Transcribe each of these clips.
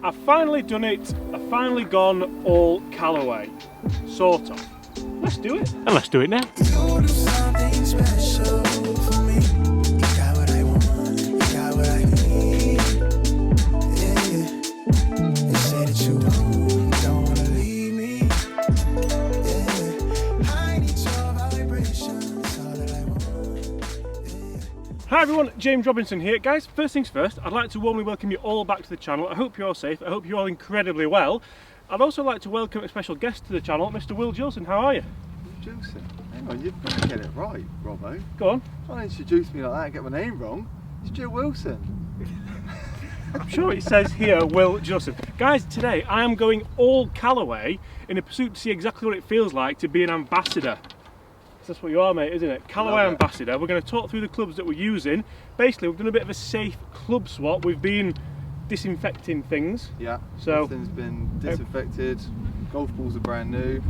I've finally done it. I've finally gone all Callaway, sort of. Let's do it. And let's do it now. Hi everyone, James Robinson here. Guys, first things first, I'd like to warmly welcome you all back to the channel. I hope you're all safe, I hope you're all incredibly well. I'd also like to welcome a special guest to the channel, Mr. Will Gilson. How are you? Gilson? Hang on, you've got to get it right, Robbo. Go on. Don't introduce me like that and get my name wrong. It's Jill Wilson. I'm sure it says here, Will Gilson. Guys, today I am going all Callaway in a pursuit to see exactly what it feels like to be an ambassador. That's what you are, mate, isn't it? Callaway ambassador. We're going to talk through the clubs that we're using. Basically, we've done a bit of a safe club swap. We've been disinfecting things. Yeah, so everything's been disinfected. Golf balls are brand new.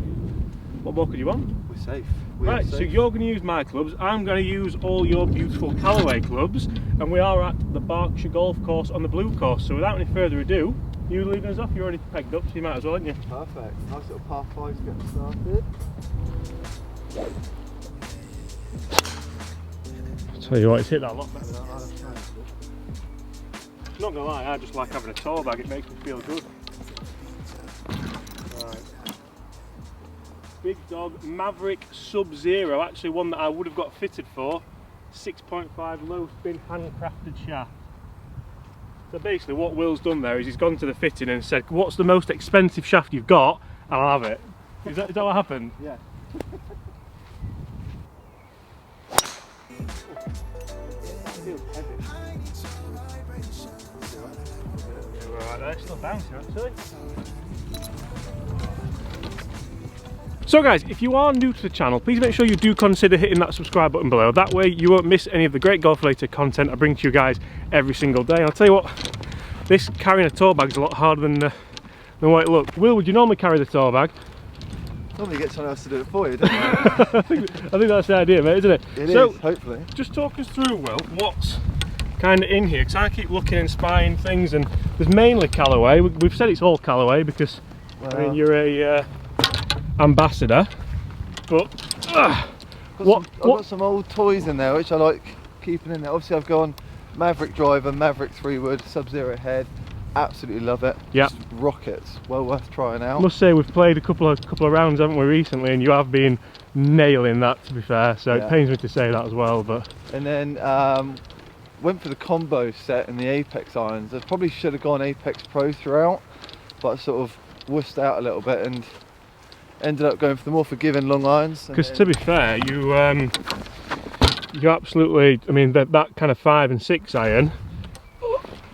What more could you want? We're safe. Right, so you're going to use my clubs. I'm going to use all your beautiful Callaway clubs. And we are at the Berkshire Golf Course on the blue course. So without any further ado, you leaving us off? You're already pegged up, so you might as well, aren't you? Perfect. Nice little par 5 to get started. Tell you what, it's hit that a lot better than that. Not gonna lie, I just like having a tour bag, it makes me feel good. Right. Big Dog Maverick Sub-Zero, actually one that I would have got fitted for. 6.5 low spin handcrafted shaft. So basically what Will's done there is he's gone to the fitting and said, what's the most expensive shaft you've got? And I'll have it. Is that what happened? Yeah. Still bouncing actually. So guys, if you are new to the channel, please make sure you do consider hitting that subscribe button below. That way you won't miss any of the great golf related content I bring to you guys every single day. And I'll tell you what, this carrying a tour bag is a lot harder than what it looked. Will, would you normally carry the tour bag? Normally get someone else to do it for you, don't you? I think that's the idea, mate, isn't it? It is, hopefully. Just talk us through, Will, what's kind of in here, because I keep looking and spying things, and there's mainly Callaway. We've said it's all Callaway because I mean you're a ambassador, but I've got some old toys in there which I like keeping in there. Obviously I've gone Maverick driver, Maverick 3-wood, Sub-Zero head. Absolutely love it. Yeah, rockets. Well worth trying out. I must say we've played a couple of rounds, haven't we, recently, and you have been nailing that, to be fair. So yeah. It pains me to say that as well. But and then went for the combo set and the Apex irons. I probably should have gone Apex Pro throughout, but I sort of wussed out a little bit and ended up going for the more forgiving long irons. Because to be fair, you absolutely, I mean that kind of 5 and 6 iron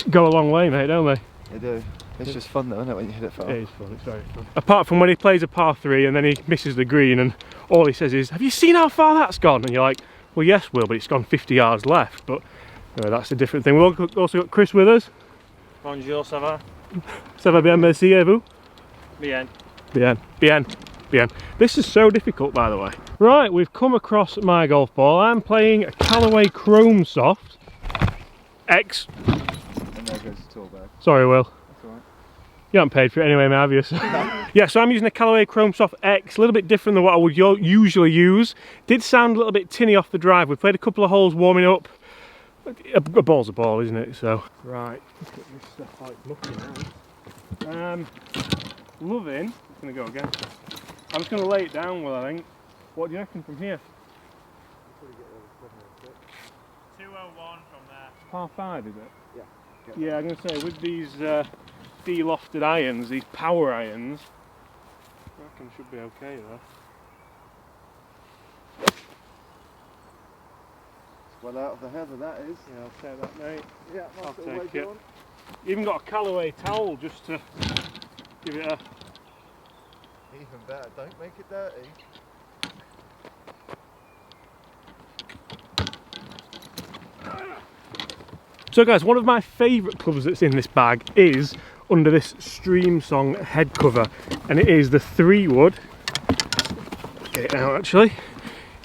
go a long way, mate, don't they? They do. It's just fun though, isn't it, when you hit it far? It is fun, it's very fun. Apart from when he plays a par 3 and then he misses the green and all he says is, have you seen how far that's gone? And you're like, well yes Will, but it's gone 50 yards left. But that's a different thing. We've also got Chris with us. Bonjour, ça va? Ça va bien, merci, et vous? Bien. Bien, bien, bien. This is so difficult, by the way. Right, we've come across my golf ball. I'm playing a Callaway Chrome Soft X. And there goes the tour bag. Sorry, Will. That's alright. You haven't paid for it anyway, mate, have you? Yeah, so I'm using a Callaway Chrome Soft X, a little bit different than what I would usually use. Did sound a little bit tinny off the drive. We played a couple of holes warming up. A ball's a ball, isn't it? So right, look at this stuff like looking out. Loving. It's gonna go again. I'm just gonna lay it down. Well, I think. What do you reckon from here? 201 from there. Par 5, is it? Yeah. Yeah, I'm gonna say with these de-lofted irons, these power irons, I reckon should be okay though. Well out of the heather, that is. Yeah, I'll take that, mate. Yeah, I'll take it. Even got a Callaway towel just to give it a... Even better, don't make it dirty. So guys, one of my favourite clubs that's in this bag is under this Stream Song head cover, and it is the 3-wood. Get it out actually.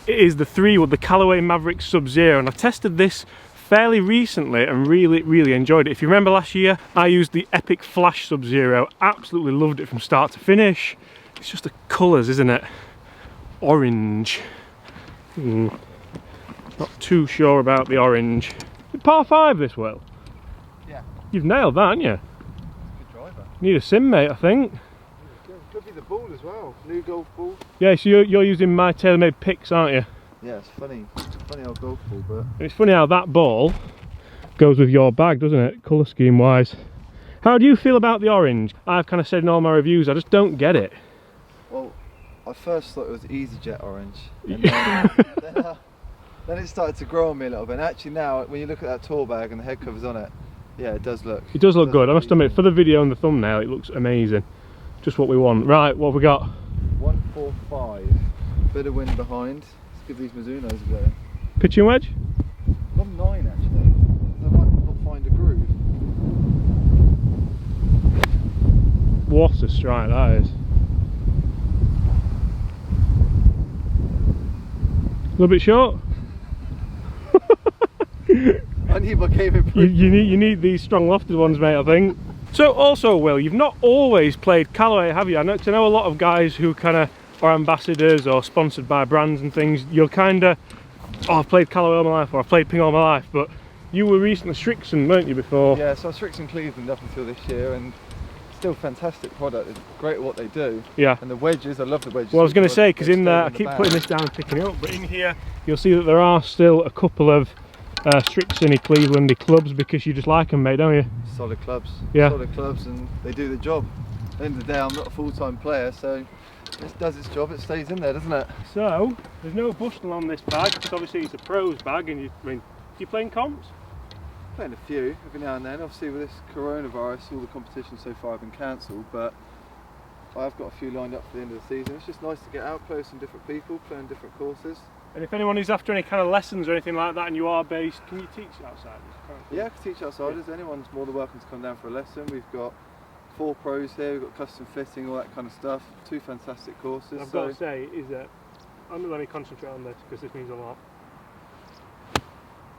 It is the 3-wood, the Callaway Maverick Sub-Zero, and I tested this fairly recently and really enjoyed it. If you remember last year, I used the Epic Flash Sub-Zero. Absolutely loved it from start to finish. It's just the colours, isn't it? Orange. Not too sure about the orange. Par 5 this, Will? Yeah. You've nailed that, haven't you? Good driver. Need a sim, mate, I think. Could be the ball as well. New golf ball. Yeah, so you're using my tailor-made picks, aren't you? Yeah, it's funny old golf ball, but And it's funny how that ball goes with your bag, doesn't it? Colour scheme wise. How do you feel about the orange? I've kind of said in all my reviews, I just don't get it. well, I first thought it was EasyJet orange. And then it started to grow on me a little bit. And actually now, when you look at that tour bag and the head covers on it, yeah, it does look. It does look good. I must admit, for the video and the thumbnail, it looks amazing. Just what we want. Right, what have we got? 145. Bit of wind behind. Let's give these Mizunos a go. Pitching wedge? Got 9 actually. I might not find a groove. What a strike that is. A little bit short. I need my game improvement. You need these strong lofted ones, mate, I think. So also, Will, you've not always played Callaway, have you? I know, 'cause I know a lot of guys who kind of are ambassadors or sponsored by brands and things. You're kind of, oh, I've played Callaway all my life, or I've played Ping all my life, but you were recently Strixon, weren't you, before? Yeah, so I was Strixon Cleveland up until this year, and still fantastic product. It's great at what they do. Yeah. And the wedges, I love the wedges. Well, I was going to say, because They in stay there, I the keep bag. putting this down and picking it up, but in here, you'll see that there are still a couple of Strixon-y, Cleveland-y clubs, because you just like them, mate, don't you? Solid clubs. Yeah. Solid clubs, and they do the job. At the end of the day, I'm not a full-time player, so this does its job. It stays in there, doesn't it? So, there's no bustle on this bag, because obviously it's a pros bag, and do you play in comps? Playing a few every now and then. Obviously, with this coronavirus, all the competitions so far have been cancelled, but I've got a few lined up for the end of the season. It's just nice to get out close and different people, playing different courses. And if anyone is after any kind of lessons or anything like that, and you are based, can you teach outside? Yeah, I can teach outsiders. Anyone's more than welcome to come down for a lesson. We've got 4 pros here, we've got custom fitting, all that kind of stuff. 2 fantastic courses. I've got to say, is that, let me concentrate on this, because this means a lot.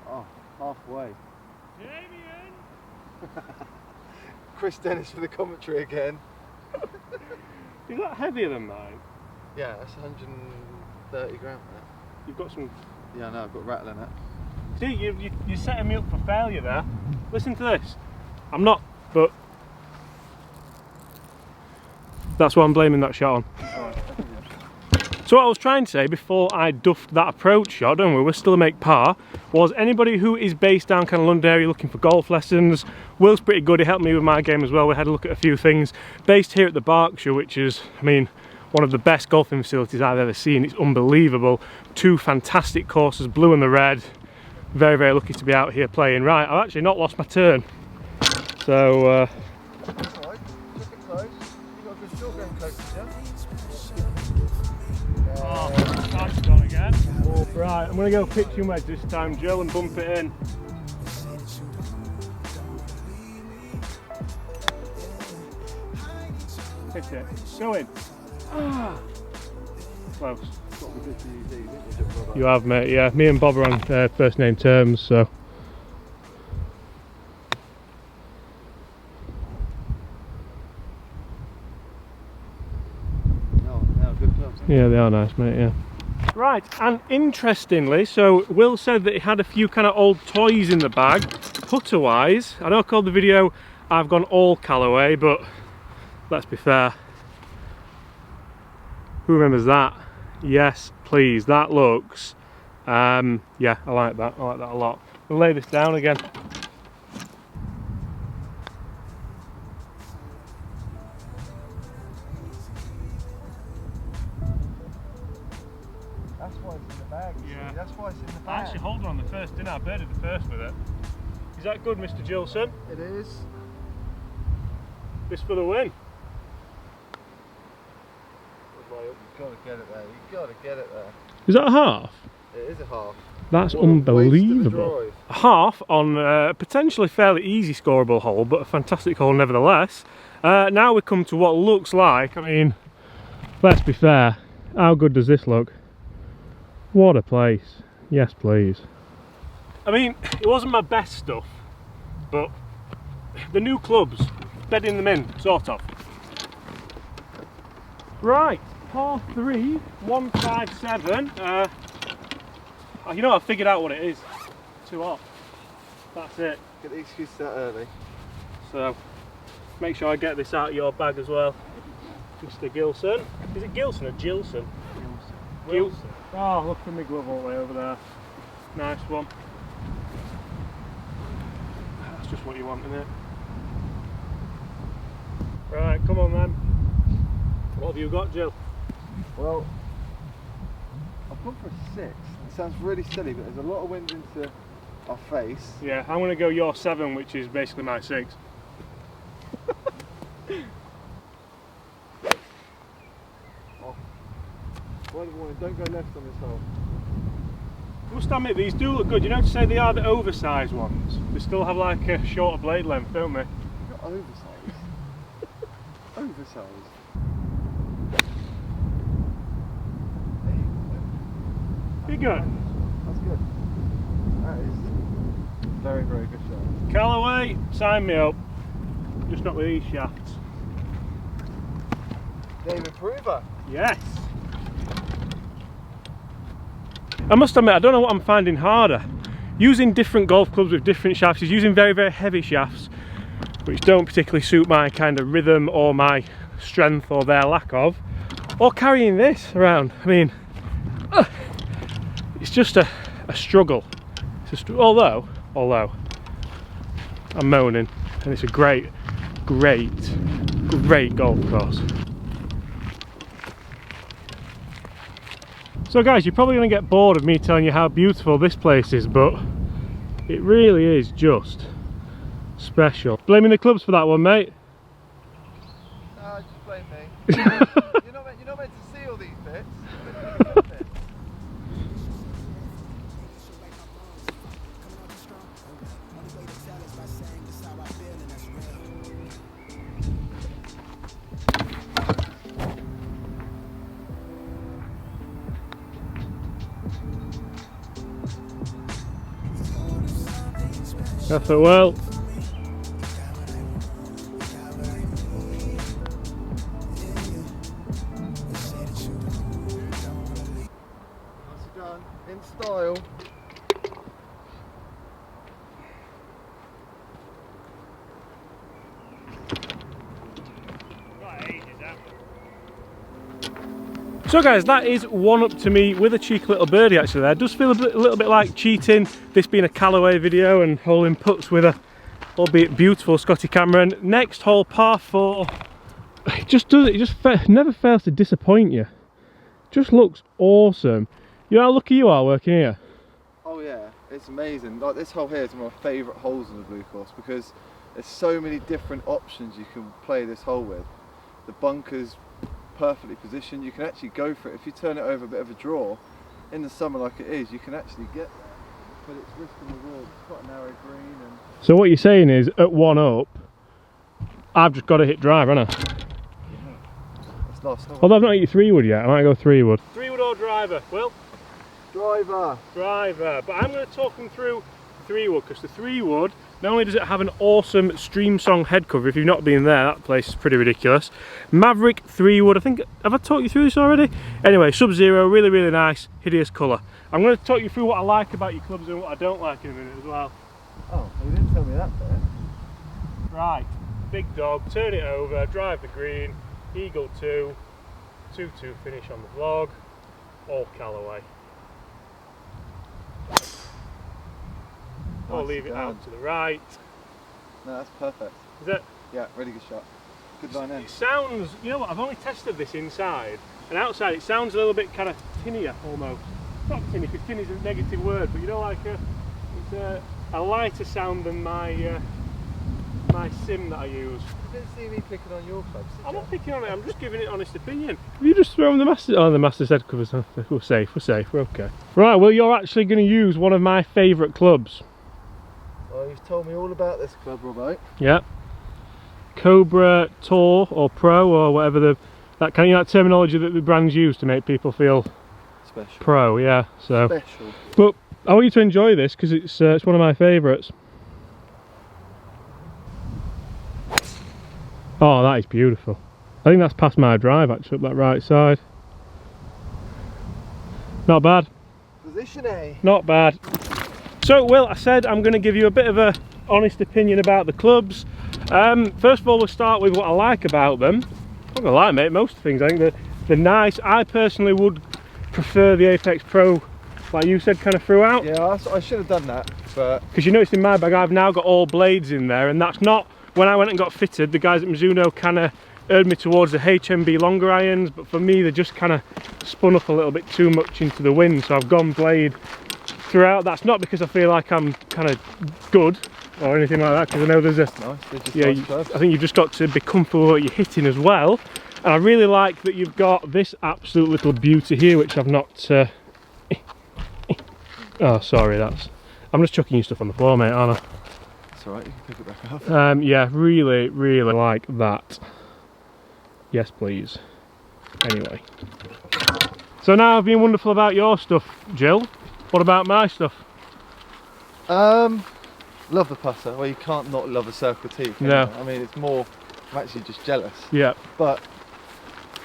Oh, halfway. Damien! Chris Dennis for the commentary again. Is that heavier than mine? Yeah, that's 130 gram. That. You've got some... Yeah, I know, I've got rattle in it. See, you're setting me up for failure there. Listen to this. I'm not, but... That's what I'm blaming that shot on. So what I was trying to say before I duffed that approach shot, don't we, we're still a make par, was anybody who is based down kind of London area looking for golf lessons, Will's pretty good, he helped me with my game as well, we had a look at a few things. Based here at the Berkshire, which is, I mean, one of the best golfing facilities I've ever seen, it's unbelievable. 2 fantastic courses, blue and the red. Very lucky to be out here playing. Right, I've actually not lost my turn. So, That's alright, just get close. You've got a good short game close, yeah? oh, that's gone again. Right, I'm going to go pitching wedge this time, Joe, and bump it in. Hit it. Go in. Ah. Close. What we did to you, didn't you? You have, mate, yeah. Me and Bob are on first name terms, so. No, good clubs. Yeah, they are nice, mate, yeah. Right, and interestingly, so Will said that he had a few kind of old toys in the bag. Putter-wise, I know I called the video I've gone all Callaway, but let's be fair. Who remembers that? Yes, please, that looks, yeah, I like that a lot. We'll lay this down again. That's why it's in the bag. Yeah. That's why it's in the I bag. actually hold on the first, didn't I? I birded the first with it. Is that good, Mr. Gilson? It is. This for the win. You've got to get it there. You've got to get it there. Is that a half? It is a half. That's What a waste of a unbelievable. drive. A half on a potentially fairly easy scoreable hole, but a fantastic hole nevertheless. Now we come to what looks like, I mean, let's be fair, how good does this look? What a place. Yes, please. I mean, it wasn't my best stuff, but the new clubs, bedding them in, sort of. Right, par 3, 157. You know, I figured out what it is. Too hot. That's it. Get the excuse that early. So, make sure I get this out of your bag as well. Mr. Gilson. Is it Gilson or Gilson? Gilson. Oh, look for my glove all the way over there. Nice one. That's just what you want, isn't it? Right, come on then. What have you got, Jill? Well, I've gone for a 6. It sounds really silly, but there's a lot of wind into our face. Yeah, I'm going to go your 7, which is basically my 6. Word of warning, don't go left on this hole. I must admit, these do look good. You know, to say they are the oversized ones. They still have like a shorter blade length, don't they? Not oversized. Oversized. Be good. That's good. That is very, very good shot. Callaway, sign me up. Just not with these shafts. Game improver. Yes. I must admit, I don't know what I'm finding harder. Using different golf clubs with different shafts is using very, very heavy shafts, which don't particularly suit my kind of rhythm or my strength or their lack of, or carrying this around. I mean, it's just a struggle. Although I'm moaning, and it's a great golf course. So guys, you're probably going to get bored of me telling you how beautiful this place is, but it really is just special. Blaming the clubs for that one, mate? No, just blame me. you're not meant to see all these bits. You're meant to see the good bits. Effort well. Nicely done. In style. So guys, that is one up to me with a cheeky little birdie actually there. It does feel a little bit like cheating, this being a Callaway video and holing putts with a, albeit beautiful, Scotty Cameron. Next hole, par 4. It just never fails to disappoint you. Just looks awesome. You know how lucky you are working here? Oh yeah, it's amazing. Like this hole here is one of my favourite holes in the blue course because there's so many different options you can play this hole with. The bunker's perfectly positioned. You can actually go for it. If you turn it over a bit of a draw, in the summer like it is, you can actually get there. But it's risk and reward. It's quite a narrow green. And So what you're saying is, at 1 up, I've just got to hit drive, haven't I? yeah, that's last hole. Although I've not hit 3 wood yet, I might go 3 wood. 3 wood or driver? Well, Driver. Driver. But I'm going to talk them through 3 wood, because the 3 wood, not only does it have an awesome Stream Song head cover, if you've not been there, that place is pretty ridiculous. Maverick 3 wood, I think, have I talked you through this already? Anyway, Sub-Zero, really, really nice, hideous colour. I'm going to talk you through what I like about your clubs and what I don't like in a minute as well. Oh, you didn't tell me that bit. Right, big dog, turn it over, drive the green, Eagle 2, 2-2 finish on the vlog, all Callaway. Or leave it out to the right. No, that's perfect. Is it? Yeah, really good shot. Good line in. It sounds, you know what, I've only tested this inside, and outside it sounds a little bit kind of tinnier almost. Not tinny, because tin is a negative word, but you know, like it's a lighter sound than my my sim that I use. You didn't see me picking on your clubs, did I'm you? not picking on it, I'm just giving it honest opinion. Have you just thrown the Masters? Oh, the Masters head covers. We're safe, we're okay. Right, well, you're actually going to use one of my favourite clubs. Well, you've told me all about this club, Robbo. Yeah. Cobra Tour or Pro or whatever that kind of that terminology that the brands use to make people feel Special. pro, yeah. So, Special. but I want you to enjoy this because it's one of my favourites. Oh, that is beautiful. I think that's past my drive actually, up that right side. Not bad. Position A. Not bad. So, Will, I said I'm going to give you a bit of a honest opinion about the clubs. First of all, we'll start with what I like about them. I'm not going to lie, mate, most things I think they're nice. I personally would prefer the Apex Pro, like you said, kind of throughout. Yeah, I should have done that, but... Because you noticed in my bag I've now got all blades in there, and that's not... When I went and got fitted, the guys at Mizuno kind of urged me towards the HMB longer irons, but for me they just kind of spun up a little bit too much into the wind, so I've gone blade throughout. That's not because I feel like I'm kind of good or anything like that, because I know there's a... Nice, they're just yeah, nice clubs. I think you've just got to be comfortable with what you're hitting as well. And I really like that you've got this absolute little beauty here, which I've not... Oh, sorry, I'm just chucking you stuff on the floor, mate, aren't I? That's alright, you can pick it back up. Yeah, really, really like that. Yes, please. Anyway. So now I've been wonderful about your stuff, Jill. What about my stuff? Love the putter. Well, you can't not love a Circle T, can No. you? I mean, it's more... I'm actually just jealous. Yeah. But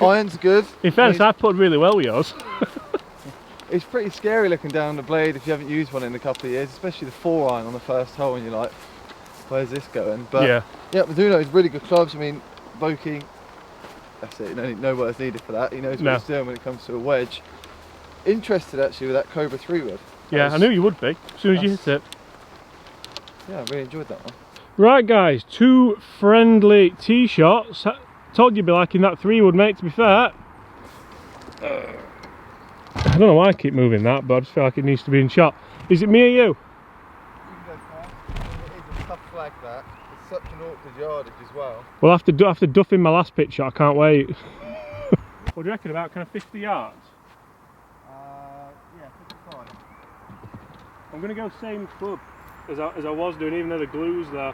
iron's good. In fairness, I put really well with yours. It's pretty scary looking down the blade if you haven't used one in a couple of years, especially the 4-iron on the first hole, and you're like, where's this going? But yeah, Mizuno is really good clubs. I mean, Boki, that's it, no words needed for that. He knows what he's doing when it comes to a wedge. Interested actually with that Cobra 3 wood. Yeah, I knew you would be, as soon as you hit it. Yeah, I really enjoyed that one. Right guys, 2 friendly tee shots. Told you'd be liking that 3 wood, mate, to be fair. I don't know why I keep moving that, but I just feel like it needs to be in shot. Is it me or you? You can go first. It is a tough flag that. It's such an awkward yardage as well. Well, after duffing my last pitch shot, I can't wait. What do you reckon, about kind of 50 yards? Yeah, 55. I'm going to go same club as I was doing, even though the glue's there.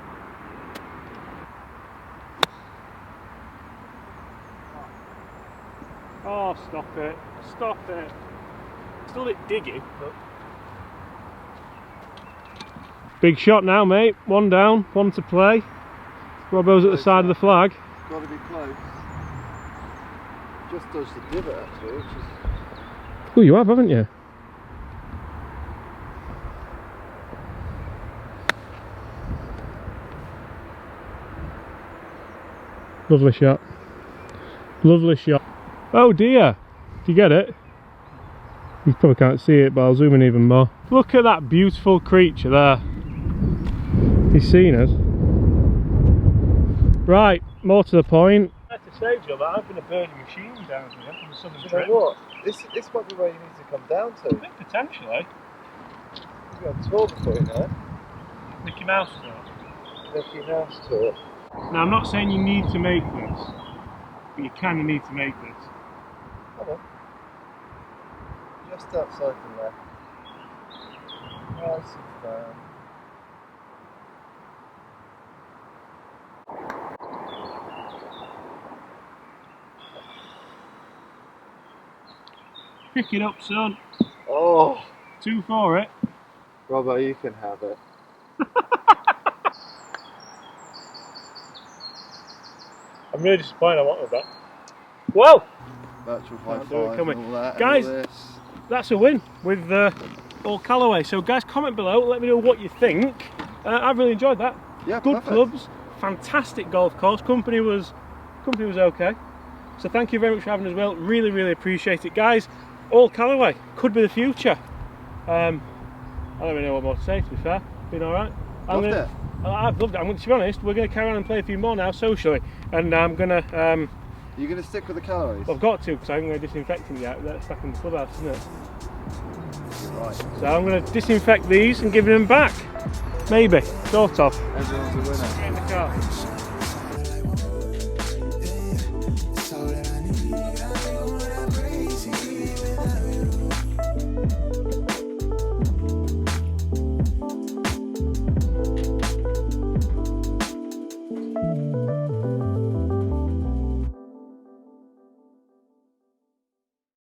Oh, stop it. Stop it. Still a bit diggy, but... Big shot now, mate. 1 down, 1 to play. Robbo's at the side of the flag. Got to be close. Just dodged the divot actually, which is... Oh, you have, haven't you? Lovely shot. Lovely shot. Oh dear. Do you get it? You probably can't see it, but I'll zoom in even more. Look at that beautiful creature there. He's seen us. Right, more to the point. I have to say, Jill, that I've been a birdie machine down here from the southern trip. You know what? This might be where you need to come down to. I think potentially. You've got a tour before, you know. Mickey Mouse tour. Mickey Mouse tour. Now, I'm not saying you need to make this, but you kind of need to make this. Come on. Just outside from there. Nice and firm. Pick it up, son. Oh! 2 for it. Robbo, you can have it. I'm really disappointed I wanted that. Whoa! Virtual high Can't do it, five can we? and all that. Guys, and all this. that's a win with all Callaway. So guys, comment below, let me know what you think. I've really enjoyed that. Yeah, good perfect. clubs, fantastic golf course. Company was okay. So thank you very much for having us, Will. Really, really appreciate it, guys. All Callaway could be the future. I don't really know what more to say. To be fair, been all right. Loved it. I've loved it. I'm going to be honest. We're going to carry on and play a few more now socially, and I'm going to. You're going to stick with the Callaways? Well, I've got to because I'm going to disinfect them yet. That's back in the clubhouse, isn't it? Right. So I'm going to disinfect these and give them back. Maybe, sort of. Everyone's a winner. Get in the car.